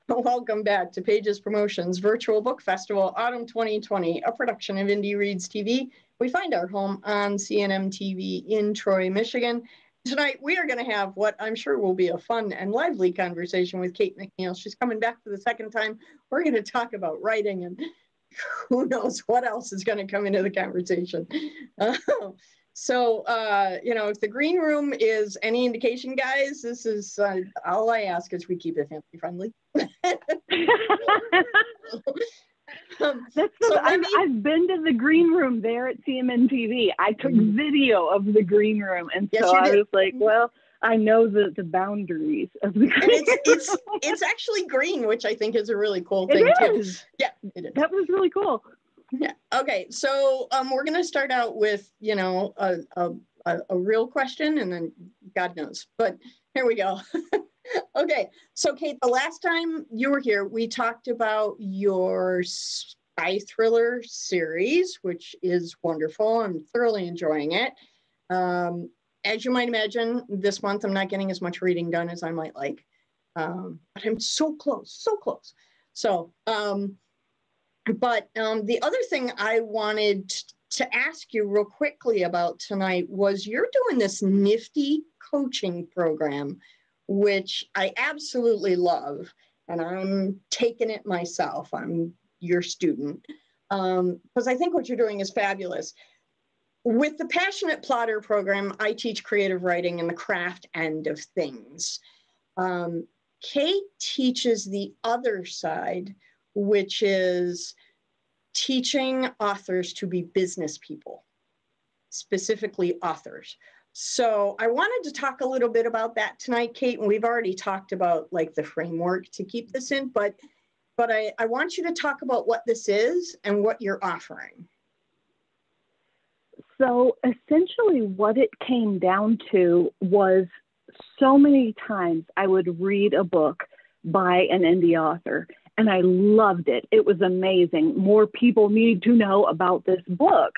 Welcome back to Pages Promotions Virtual Book Festival Autumn 2020, a production of Indie Reads TV. We find our home on CNM TV in Troy, Michigan. Tonight, we are going to have what I'm sure will be a fun and lively conversation with Kate McNeil. She's coming back for the second time. We're going to talk about writing, and who knows what else is going to come into the conversation. If the green room is any indication, guys, this is all I ask is we keep it family friendly. I've been to the green room there at CMN TV. I took video of the green room, and so I was like, well, I know the boundaries of the green room. It's actually green, which I think is a really cool thing too. Yeah, it is. That was really cool. Yeah. Okay. So we're going to start out with, a real question, and then God knows, but here we go. Okay. So Kate, the last time you were here, we talked about your spy thriller series, which is wonderful. I'm thoroughly enjoying it. As you might imagine, this month, I'm not getting as much reading done as I might like, but I'm so close. So, the other thing I wanted to ask you real quickly about tonight was you're doing this nifty coaching program, which I absolutely love, and I'm taking it myself. I'm your student, because I think what you're doing is fabulous. With the Passionate Plotter program, I teach creative writing and the craft end of things. Kate teaches the other side, which is teaching authors to be business people, specifically authors. So I wanted to talk a little bit about that tonight, Kate, and we've already talked about like the framework to keep this in, but I want you to talk about what this is and what you're offering. So essentially what it came down to was so many times I would read a book by an indie author and I loved it. It was amazing. More people need to know about this book.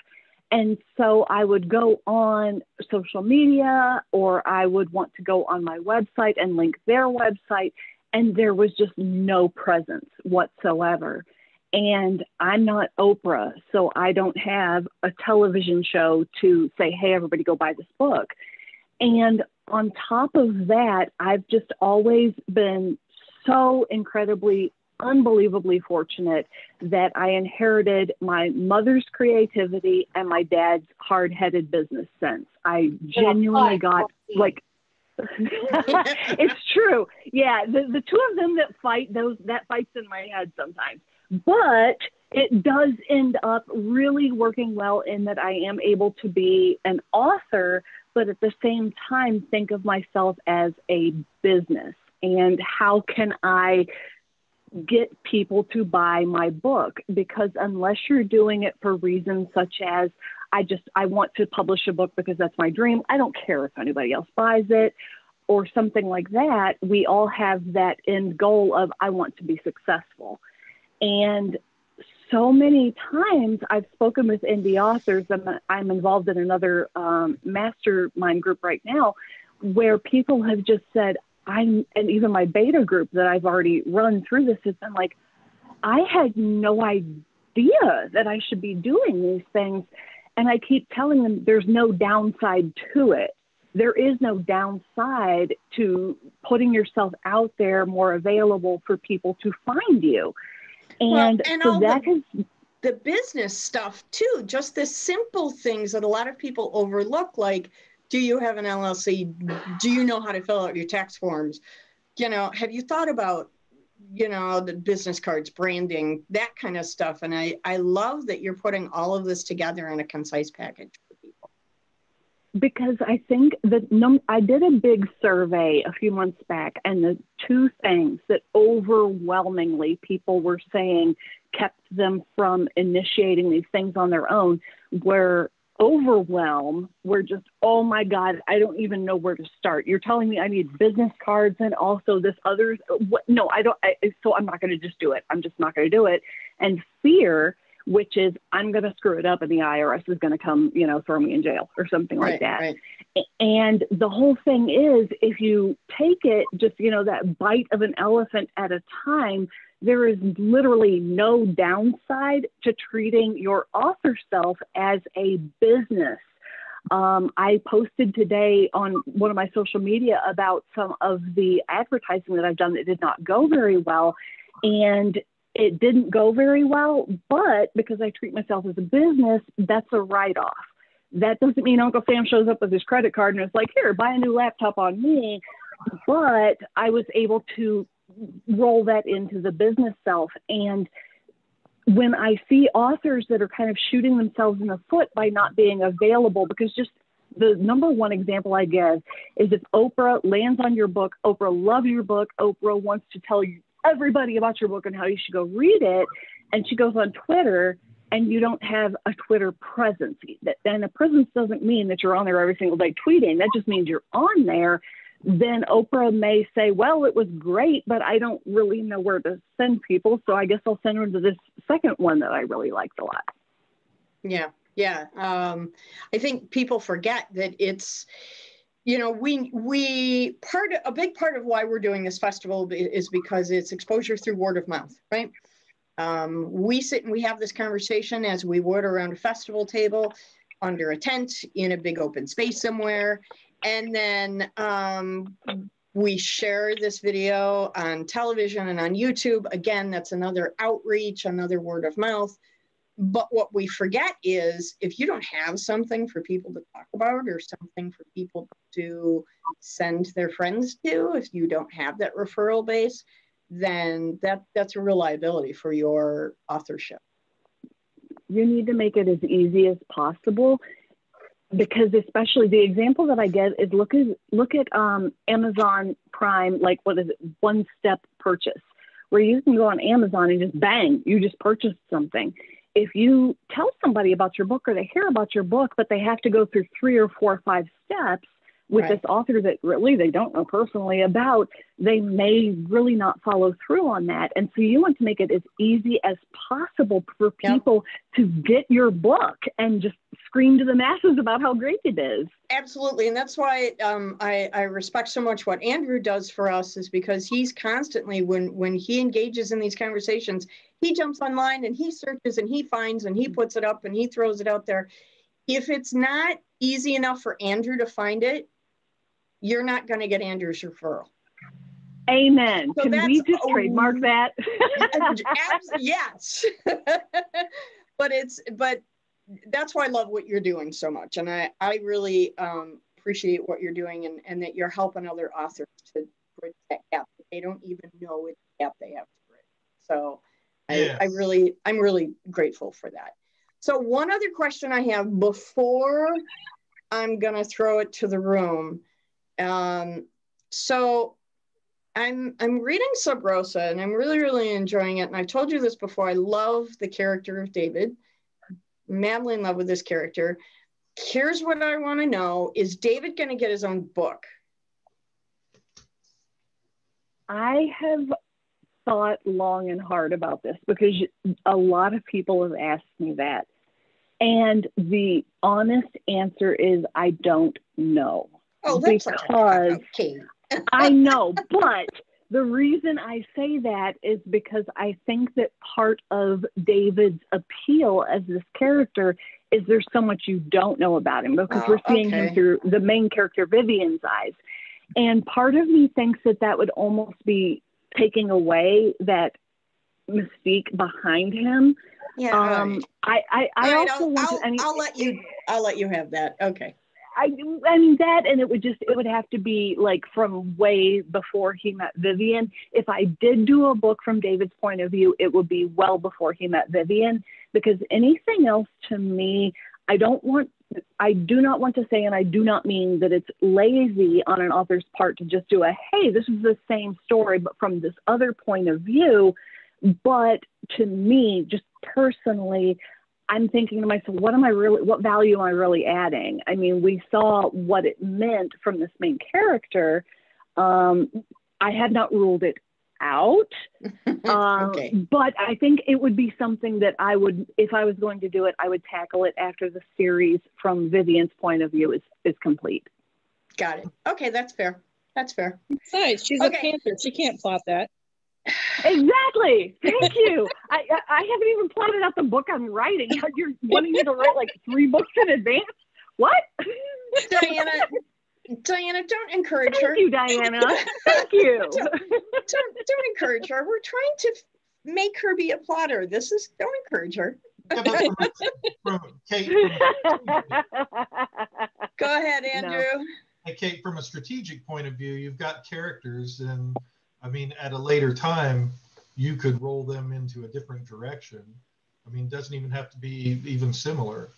And so I would go on social media, or I would want to go on my website and link their website, and there was just no presence whatsoever. And I'm not Oprah, so I don't have a television show to say, hey, everybody go buy this book. And on top of that, I've just always been so incredibly, unbelievably fortunate that I inherited my mother's creativity and my dad's hard-headed business sense. I genuinely got like, it's true. Yeah, the two of them that fight, that fights in my head sometimes. But it does end up really working well in that I am able to be an author, but at the same time, think of myself as a business. And how can I get people to buy my book? Because unless you're doing it for reasons such as, I want to publish a book because that's my dream, I don't care if anybody else buys it, or something like that, we all have that end goal of, I want to be successful. And so many times I've spoken with indie authors, and I'm involved in another mastermind group right now, where people have just said, and even my beta group that I've already run through this has been like, I had no idea that I should be doing these things. And I keep telling them there's no downside to it. There is no downside to putting yourself out there, more available for people to find you. And so that is the business stuff too, just the simple things that a lot of people overlook, like, do you have an LLC? Do you know how to fill out your tax forms? Have you thought about, the business cards, branding, that kind of stuff? And I love that you're putting all of this together in a concise package for people. Because I think that I did a big survey a few months back, and the two things that overwhelmingly people were saying kept them from initiating these things on their own were overwhelm. We're just, oh my God, I don't even know where to start. You're telling me I need business cards and also this other, no, I don't. So I'm not going to just do it. I'm just not going to do it. And fear. which is I'm going to screw it up and the IRS is going to come, throw me in jail or something like that. Right. And the whole thing is, if you take it just, that bite of an elephant at a time, there is literally no downside to treating your author self as a business. I posted today on one of my social media about some of the advertising that I've done that did not go very well. And it didn't go very well, but because I treat myself as a business, that's a write-off. That doesn't mean Uncle Sam shows up with his credit card and it's like, here, buy a new laptop on me. But I was able to roll that into the business self. And when I see authors that are kind of shooting themselves in the foot by not being available, because just the number one example I give is if Oprah lands on your book, Oprah loves your book, Oprah wants to tell you everybody about your book and how you should go read it, and she goes on Twitter and you don't have a Twitter presence. And a presence doesn't mean that you're on there every single day tweeting. That just means you're on there. Then Oprah may say, well, it was great, but I don't really know where to send people. So I guess I'll send her to this second one that I really liked a lot. Yeah. I think people forget that it's, a big part of why we're doing this festival is because it's exposure through word of mouth, right? We sit and we have this conversation as we would around a festival table, under a tent, in a big open space somewhere. And then we share this video on television and on YouTube. Again, that's another outreach, another word of mouth. But what we forget is if you don't have something for people to talk about or something for people to send their friends to, if you don't have that referral base, then that's a real liability for your authorship. You need to make it as easy as possible, because especially the example that I get is look at Amazon Prime, like what is it, one-step purchase, where you can go on Amazon and just bang, you just purchased something. If you tell somebody about your book or they hear about your book, but they have to go through 3 or 4 or 5 steps with this author that really they don't know personally about, they may really not follow through on that. And so you want to make it as easy as possible for people to get your book and just scream to the masses about how great it is. Absolutely. And that's why I respect so much what Andrew does for us, is because he's constantly, when he engages in these conversations, he jumps online and he searches and he finds and he puts it up and he throws it out there. If it's not easy enough for Andrew to find it, you're not going to get Andrew's referral. Amen. So can we just trademark that? Yes. But that's why I love what you're doing so much. And I really appreciate what you're doing and that you're helping other authors to bridge that gap. They don't even know which gap they have to bridge. So I'm really grateful for that. So one other question I have before I'm going to throw it to the room. So I'm reading Sub Rosa and I'm really, really enjoying it. And I've told you this before. I love the character of David. Madly in love with this character. Here's what I want to know. Is David going to get his own book? I have thought long and hard about this because a lot of people have asked me that. And the honest answer is I don't know. Oh, that's because I know, but the reason I say that is because I think that part of David's appeal as this character is there's so much you don't know about him, because we're seeing him through the main character, Vivian's eyes. And part of me thinks that would almost be taking away that mystique behind him. Yeah. I'll let you have that. Okay. I mean that, and it would have to be like from way before he met Vivian. If I did do a book from David's point of view, it would be well before he met Vivian, because anything else to me, I do not want to say, and I do not mean that it's lazy on an author's part to just do hey, this is the same story, but from this other point of view. But to me, just personally, I'm thinking to myself, what value am I really adding? I mean, we saw what it meant from this main character. I had not ruled it out. Okay. But I think it would be something that I would, if I was going to do it, I would tackle it after the series from Vivian's point of view is complete. Got it. Okay, that's fair. That's fair. Besides, she's a Panther. She can't plot that. Exactly. Thank you. I haven't even plotted out the book I'm writing. You're wanting me to write like 3 books in advance? What? Diana, don't encourage her. Thank you, Diana. Thank you. don't encourage her. We're trying to make her be a plotter. Don't encourage her. Yeah, but from Kate, Go ahead, Andrew. No. Hey, Kate, from a strategic point of view, you've got characters, and I mean, at a later time, you could roll them into a different direction. I mean, it doesn't even have to be even similar,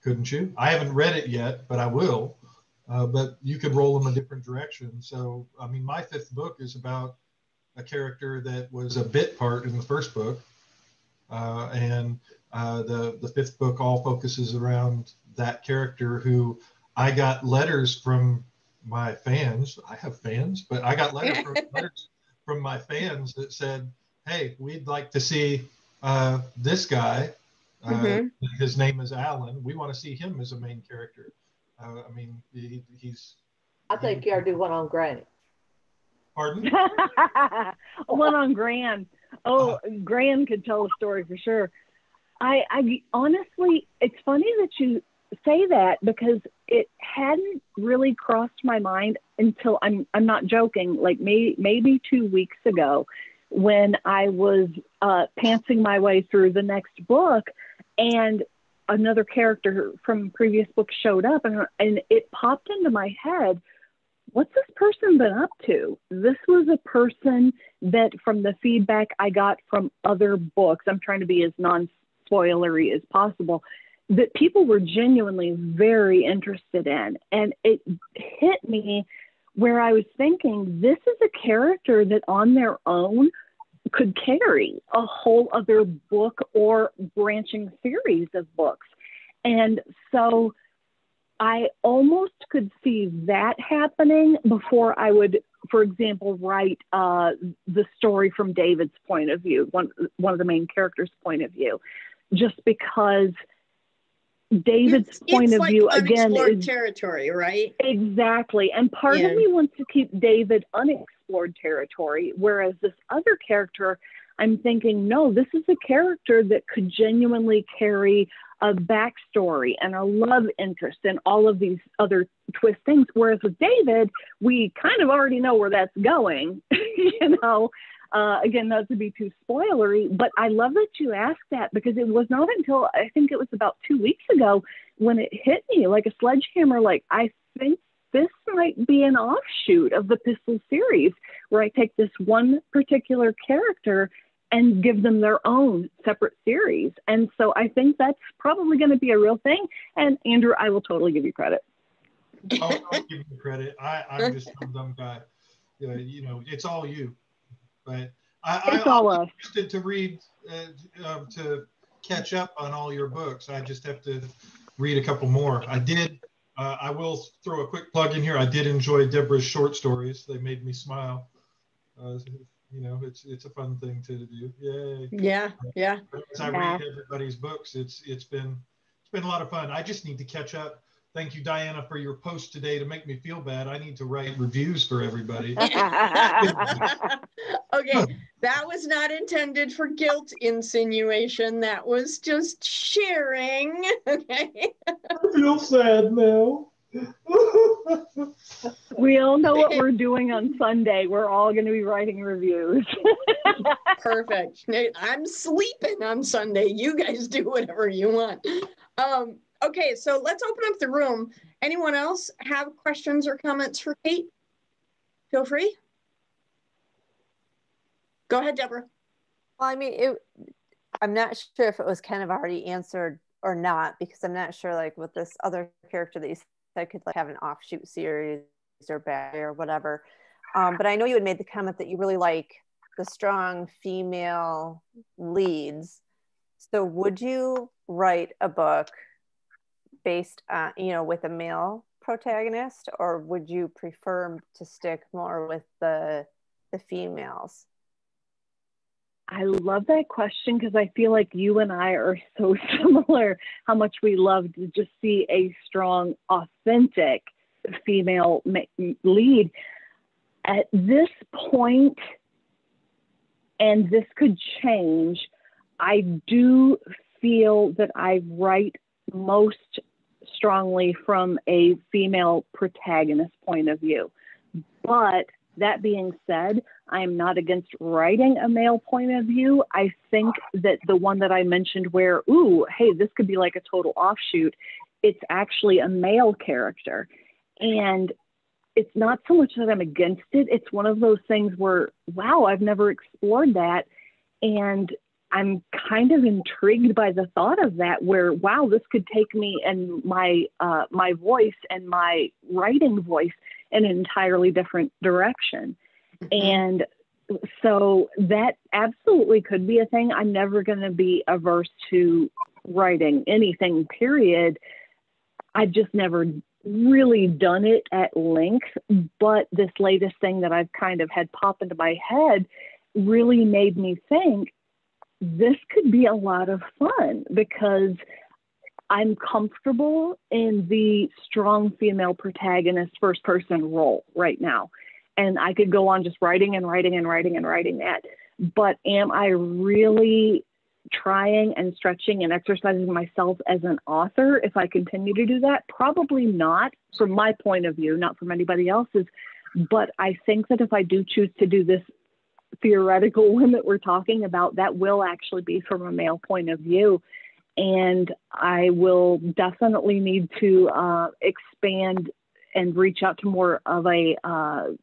couldn't you? I haven't read it yet, but I will. But you could roll them a different direction. So, I mean, my 5th book is about a character that was a bit part in the 1st book. And the 5th book all focuses around that character who I got letters from my fans. I have fans, but I got letters from my fans that said, hey, we'd like to see this guy. His name is Alan. We want to see him as a main character. I mean, he's... I think you ought to do one on Granny. Pardon? One on Gran. Oh, Gran could tell a story for sure. I honestly, it's funny that you say that because it hadn't really crossed my mind until I'm not joking, like maybe 2 weeks ago when I was pantsing my way through the next book, and another character from previous books showed up, and it popped into my head, what's this person been up to? This was a person that, from the feedback I got from other books, I'm trying to be as non-spoilery as possible, that people were genuinely very interested in. And it hit me where I was thinking, this is a character that on their own could carry a whole other book or branching series of books. And so I almost could see that happening before I would, for example, write the story from David's point of view, one of the main characters' point of view, just because David's point of view, again, is territory, right? Exactly. And part of me wants to keep David unexplored territory, whereas this other character, I'm thinking, no, this is a character that could genuinely carry a backstory and a love interest and all of these other twist things. Whereas with David, we kind of already know where that's going, Again, not to be too spoilery, but I love that you asked that, because it was not until I think it was about 2 weeks ago when it hit me like a sledgehammer. Like, I think this might be an offshoot of the Pistol series, where I take this one particular character and give them their own separate series. And so I think that's probably going to be a real thing. And Andrew, I will totally give you credit. I'll give you credit. I'm just some dumb guy. It's all you. But I'm interested to read, to catch up on all your books. I just have to read a couple more. I will throw a quick plug in here. I did enjoy Deborah's short stories. They made me smile. It's a fun thing to do. Yay. Yeah. As I read everybody's books, it's been a lot of fun. I just need to catch up. Thank you, Diana, for your post today to make me feel bad. I need to write reviews for everybody. Okay, that was not intended for guilt insinuation. That was just sharing. Okay. I feel sad now. We all know what we're doing on Sunday. We're all going to be writing reviews. Perfect. I'm sleeping on Sunday. You guys do whatever you want. Okay, so let's open up the room. Anyone else have questions or comments for Kate? Feel free. Go ahead, Deborah. Well, I mean, I'm not sure if it was kind of already answered or not, because I'm not sure, like, with this other character that you said could, like, have an offshoot series or back or whatever. But I know you had made the comment that you really like the strong female leads. So would you write a book based on, with a male protagonist, or would you prefer to stick more with the the females? I love that question because I feel like you and I are so similar, how much we love to just see a strong, authentic female lead. At this point, and this could change, I do feel that I write most strongly from a female protagonist point of view. But that being said, I am not against writing a male point of view. I think that the one that I mentioned where, ooh, hey, this could be like a total offshoot, it's actually a male character. And it's not so much that I'm against it. It's one of those things where, wow, I've never explored that. And I'm kind of intrigued by the thought of that, where, wow, this could take me and my voice and my writing voice in an entirely different direction. And so that absolutely could be a thing. I'm never going to be averse to writing anything, period. I've just never really done it at length. But this latest thing that I've kind of had pop into my head really made me think this could be a lot of fun, because I'm comfortable in the strong female protagonist first person role right now. And I could go on just writing and writing and writing and writing that. But am I really trying and stretching and exercising myself as an author if I continue to do that? Probably not, from my point of view, not from anybody else's. But I think that if I do choose to do this theoretical one that we're talking about, that will actually be from a male point of view. And I will definitely need to expand and reach out to more of a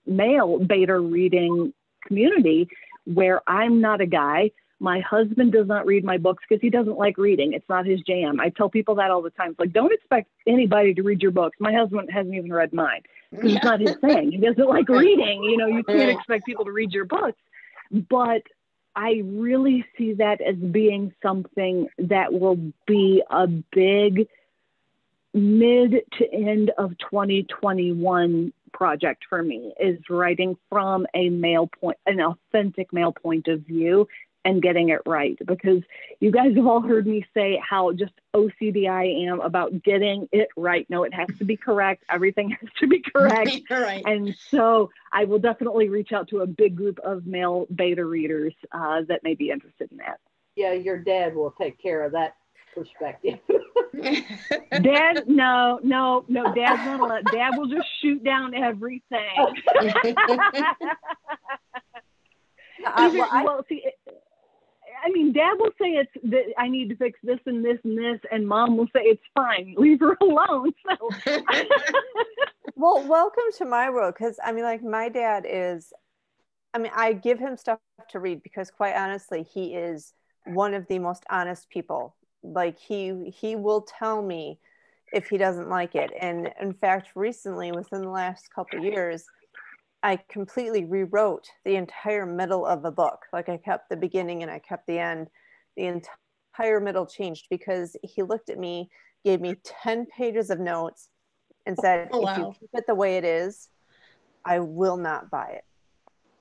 male beta reading community, where I'm not a guy. My husband does not read my books because he doesn't like reading. It's not his jam. I tell people that all the time. It's like, don't expect anybody to read your books. My husband hasn't even read mine because it's not his thing. He doesn't like reading. You know, you can't expect people to read your books. But I really see that as being something that will be a big mid to end of 2021 project for me, is writing from a male point, an authentic male point of view, and getting it right. Because you guys have all heard me say how just OCD I am about getting it right. No, it has to be correct. Everything has to be correct. Right. And so I will definitely reach out to a big group of male beta readers that may be interested in that. Yeah, your dad will take care of that perspective. Dad, no, Dad's not allowed. Dad will just shoot down everything. I mean, Dad will say it's that I need to fix this and this and this, and Mom will say it's fine. Leave her alone. So. Well, welcome to my world, because I mean, like, my dad is, I mean, I give him stuff to read because, quite honestly, he is one of the most honest people. Like, he will tell me if he doesn't like it. And in fact, recently, within the last couple of years, I completely rewrote the entire middle of a book. Like, I kept the beginning and I kept the end. The entire middle changed because he looked at me, gave me 10 pages of notes, and said, Oh, wow. If you keep it the way it is, I will not buy it.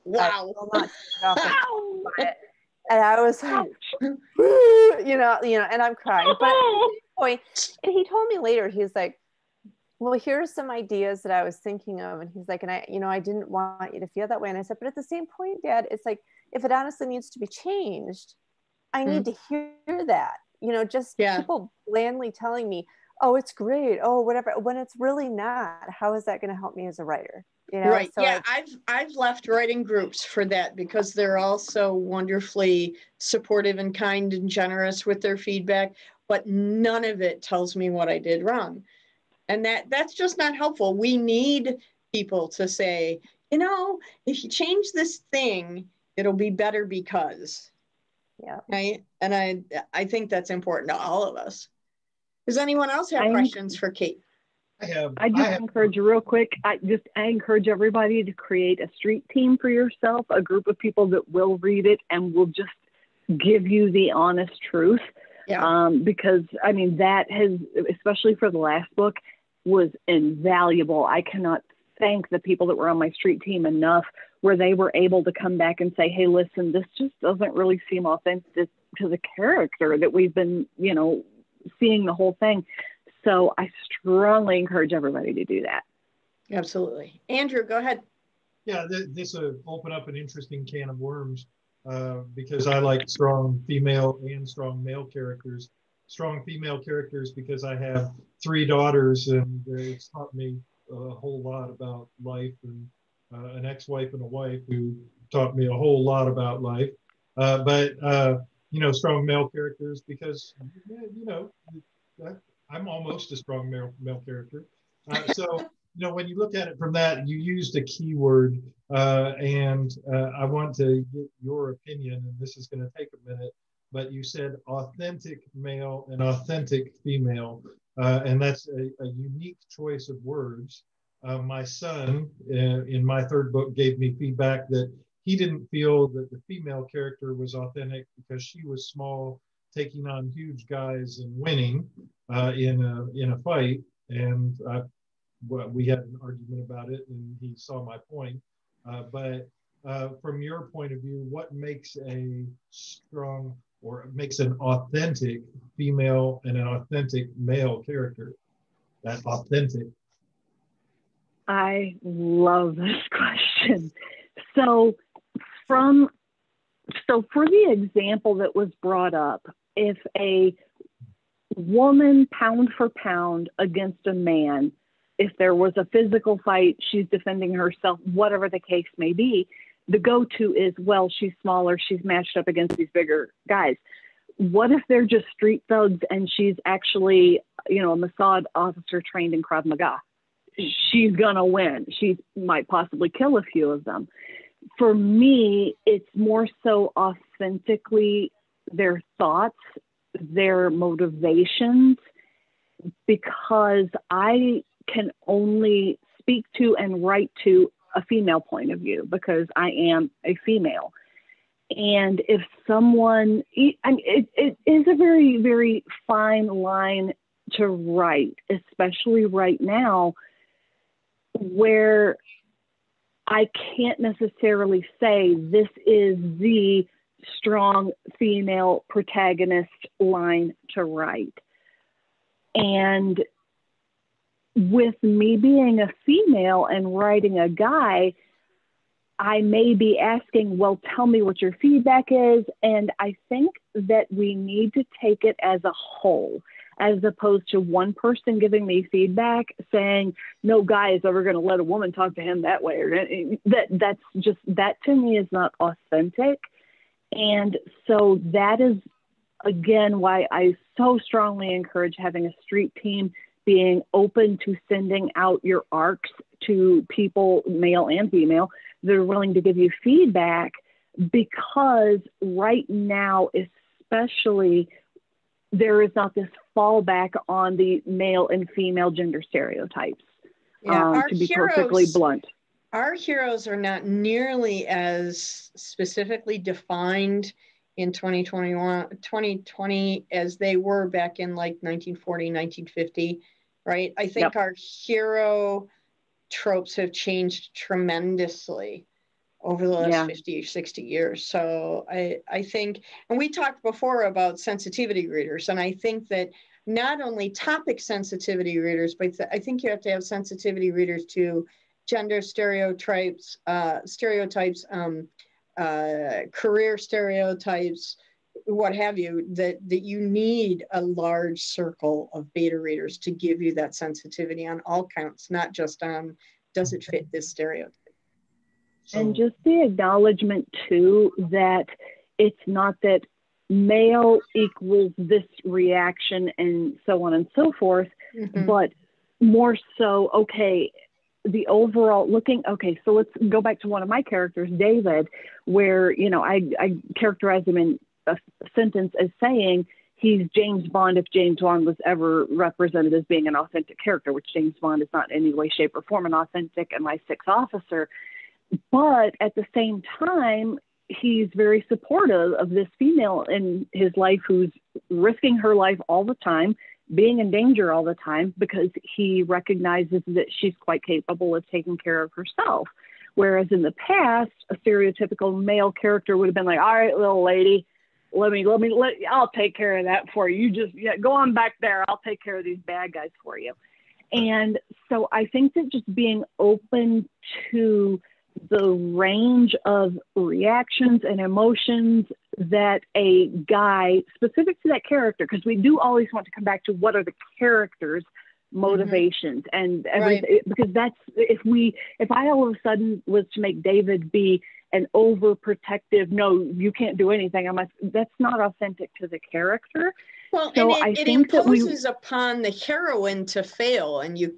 Wow. I will not take it off and buy it. And I was like, you know, and I'm crying. But at the point, and he told me later, he's like, well, here's some ideas that I was thinking of. And he's like, and I didn't want you to feel that way. And I said, but at the same point, Dad, it's like, if it honestly needs to be changed, I need to hear that, just people blandly telling me, oh, it's great. Oh, whatever. When it's really not, how is that going to help me as a writer? Right. So yeah. I've left writing groups for that, because they're also wonderfully supportive and kind and generous with their feedback, but none of it tells me what I did wrong. And that's just not helpful. We need people to say, if you change this thing, it'll be better because. Yeah. Right. And I think that's important to all of us. Does anyone else have questions for Kate? I encourage real quick. I encourage everybody to create a street team for yourself, a group of people that will read it and will just give you the honest truth. Yeah. Because I mean, that has, especially for the last book, was invaluable. I cannot thank the people that were on my street team enough. where they were able to come back and say, hey, listen, this just doesn't really seem authentic to the character that we've been, seeing the whole thing. So I strongly encourage everybody to do that. Absolutely. Andrew, go ahead. Yeah, this will open up an interesting can of worms because I like strong female and strong male characters. Strong female characters because I have 3 daughters, and it's taught me a whole lot about life, and an ex-wife and a wife who taught me a whole lot about life. But strong male characters because I'm almost a strong male character. So when you look at it from that, you used a keyword, and I want to get your opinion, and this is going to take a minute. But you said authentic male and authentic female, and that's a unique choice of words. My son, in my 3rd book, gave me feedback that he didn't feel that the female character was authentic because she was small, taking on huge guys and winning in a fight. And we had an argument about it, and he saw my point. But from your point of view, what makes a strong or makes an authentic female and an authentic male character? That authentic. I love this question. So for the example that was brought up, if a woman pound for pound against a man, if there was a physical fight, she's defending herself, whatever the case may be, the go-to is, well, she's smaller, she's matched up against these bigger guys. What if they're just street thugs and she's actually, a Mossad officer trained in Krav Maga? She's gonna win. She might possibly kill a few of them. For me, it's more so authentically their thoughts, their motivations, because I can only speak to and write to a female point of view because I am a female. And if someone, it is a very, very fine line to write, especially right now, where I can't necessarily say this is the strong female protagonist line to write. And with me being a female and writing a guy, I may be asking, well, tell me what your feedback is. And I think that we need to take it as a whole, as opposed to one person giving me feedback saying, no guy is ever going to let a woman talk to him that way. Or that to me is not authentic. And so that is, again, why I so strongly encourage having a street team, being open to sending out your arcs to people, male and female, that are willing to give you feedback, because right now, especially, there is not this fallback on the male and female gender stereotypes, to be perfectly blunt. Our heroes are not nearly as specifically defined in 2020 as they were back in like 1940, 1950, right? I think our hero tropes have changed tremendously over the last 50 or 60 years. So I think, and we talked before about sensitivity readers, and I think that not only topic sensitivity readers, but I think you have to have sensitivity readers to gender stereotypes, career stereotypes, what have you, that you need a large circle of beta readers to give you that sensitivity on all counts, not just on, does it fit this stereotype? And just the acknowledgement too, that it's not that male equals this reaction and so on and so forth, but more so, okay, the overall so let's go back to one of my characters, David, where, I characterize him in a sentence as saying he's James Bond if James Bond was ever represented as being an authentic character, which James Bond is not in any way, shape, or form an authentic MI6 officer. But at the same time, he's very supportive of this female in his life who's risking her life all the time, being in danger all the time, because he recognizes that she's quite capable of taking care of herself. Whereas in the past, a stereotypical male character would have been like, all right, little lady, I'll take care of that for you. You just go on back there. I'll take care of these bad guys for you. And so I think that just being open to the range of reactions and emotions that a guy specific to that character, because we do always want to come back to what are the characters' motivations and everything, right. Because that's if I all of a sudden was to make David be an overprotective, no, you can't do anything, that's not authentic to the character. Well, so and it imposes upon the heroine to fail, and you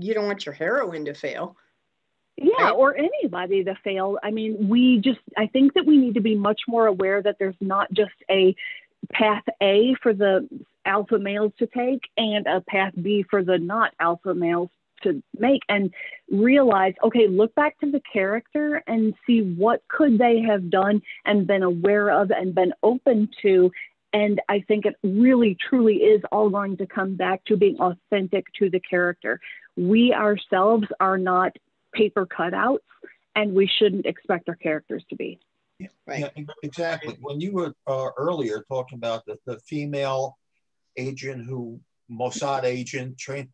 don't want your heroine to fail. Yeah, right? Or anybody to fail. I mean, I think that we need to be much more aware that there's not just a path A for the alpha males to take and a path B for the not alpha males to make, and realize, okay, look back to the character and see what could they have done and been aware of and been open to. And I think it really, truly is all going to come back to being authentic to the character. We ourselves are not paper cutouts, and we shouldn't expect our characters to be. Yeah, right. Yeah, exactly. When you were earlier talking about the female agent Mossad agent trained,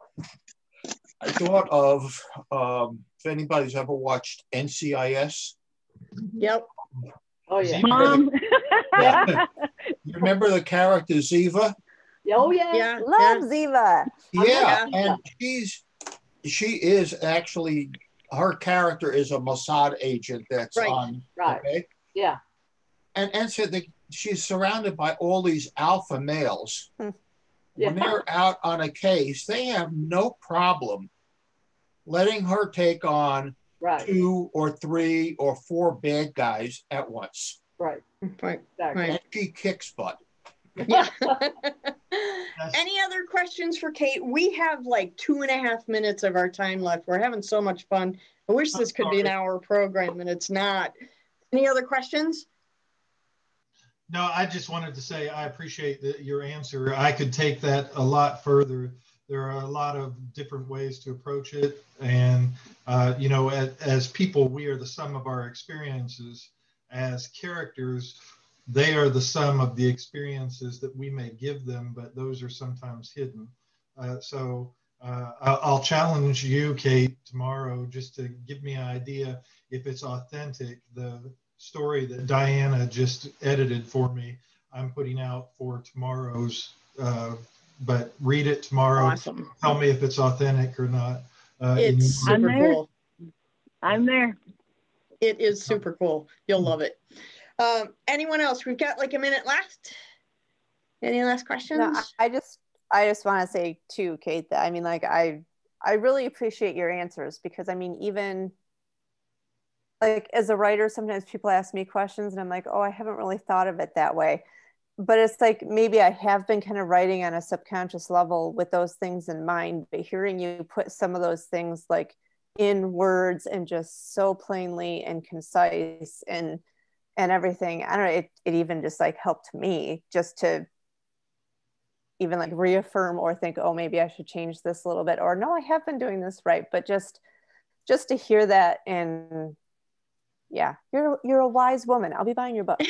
I thought of if anybody's ever watched NCIS. Yep. Oh yeah. Yeah. You remember the character Ziva? Oh yeah. Love Ziva. Yeah, and she is actually, her character is a Mossad agent that's on. Right. Okay? Yeah. And so she's surrounded by all these alpha males. When they're out on a case, they have no problem letting her take on 2 or 3 or 4 bad guys at once. Right. Exactly. And she kicks butt. Yeah. Any other questions for Kate? We have like 2.5 minutes of our time left. We're having so much fun. I wish this could be an hour program, and it's not. Any other questions? No, I just wanted to say I appreciate your answer. I could take that a lot further. There are a lot of different ways to approach it. And, as people, we are the sum of our experiences. As characters, they are the sum of the experiences that we may give them, but those are sometimes hidden. So I'll challenge you, Kate, tomorrow, just to give me an idea if it's authentic. The story that Diana just edited for me, I'm putting out for tomorrow's, but read it tomorrow. Awesome. Tell me if it's authentic or not. It's super cool. I'm there. It is super cool. You'll love it. Anyone else? We've got like a minute left. Any last questions? No, I just want to say too, Kate, that I really appreciate your answers, because even like as a writer, sometimes people ask me questions and I'm like, oh, I haven't really thought of it that way. But it's like, maybe I have been kind of writing on a subconscious level with those things in mind, but hearing you put some of those things like in words and just so plainly and concise and everything, I don't know, it even just like helped me just to even like reaffirm or think, oh, maybe I should change this a little bit, or no, I have been doing this right. But just to hear that, and yeah, you're a wise woman. I'll be buying your book.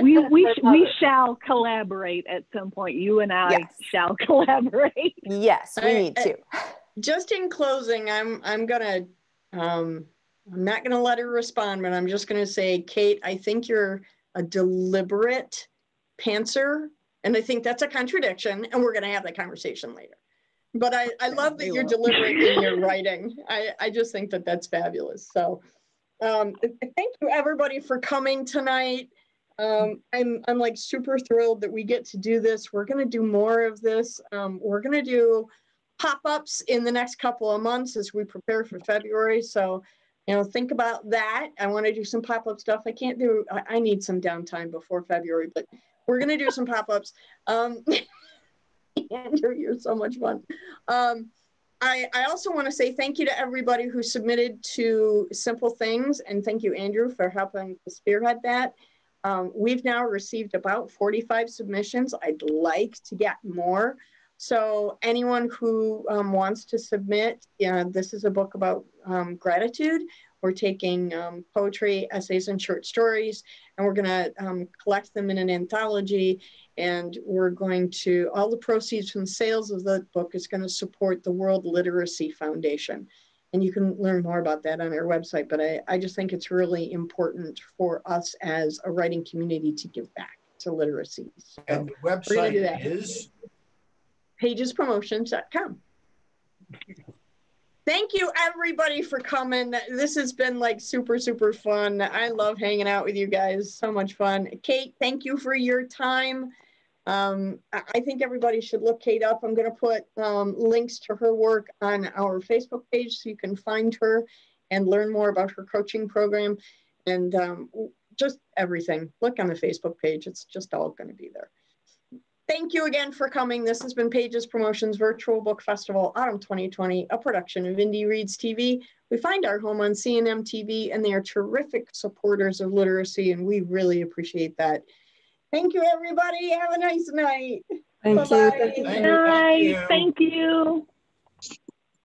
we shall collaborate at some point. You and I shall collaborate. Yes, we need to. Just in closing, I'm not gonna let her respond, but I'm just gonna say, Kate, I think you're a deliberate pantser, and I think that's a contradiction, and we're gonna have that conversation later. But I love that you're deliberate in your writing. I just think that that's fabulous. So thank you everybody for coming tonight. I'm like super thrilled that we get to do this. We're gonna do more of this. We're gonna do pop-ups in the next couple of months as we prepare for February. So, think about that. I want to do some pop-up stuff. I need some downtime before February, but we're going to do some pop-ups. Andrew, you're so much fun. I also want to say thank you to everybody who submitted to Simple Things, and thank you, Andrew, for helping to spearhead that. We've now received about 45 submissions. I'd like to get more. So anyone who wants to submit, this is a book about gratitude. We're taking poetry, essays, and short stories, and we're going to collect them in an anthology. And we're going to, all the proceeds from the sales of the book is going to support the World Literacy Foundation. And you can learn more about that on our website. But I just think it's really important for us as a writing community to give back to literacy. So and the website is pagespromotions.com. Thank you, everybody, for coming. This has been like super, super fun. I love hanging out with you guys. So much fun. Kate, thank you for your time. I think everybody should look Kate up. I'm going to put links to her work on our Facebook page so you can find her and learn more about her coaching program and just everything. Look on the Facebook page. It's just all going to be there. Thank you again for coming. This has been Pages Promotions Virtual Book Festival Autumn 2020, a production of Indie Reads TV. We find our home on CNM TV, and they are terrific supporters of literacy, and we really appreciate that. Thank you, everybody. Have a nice night. Thank you. Bye-bye. Good night. Thank you.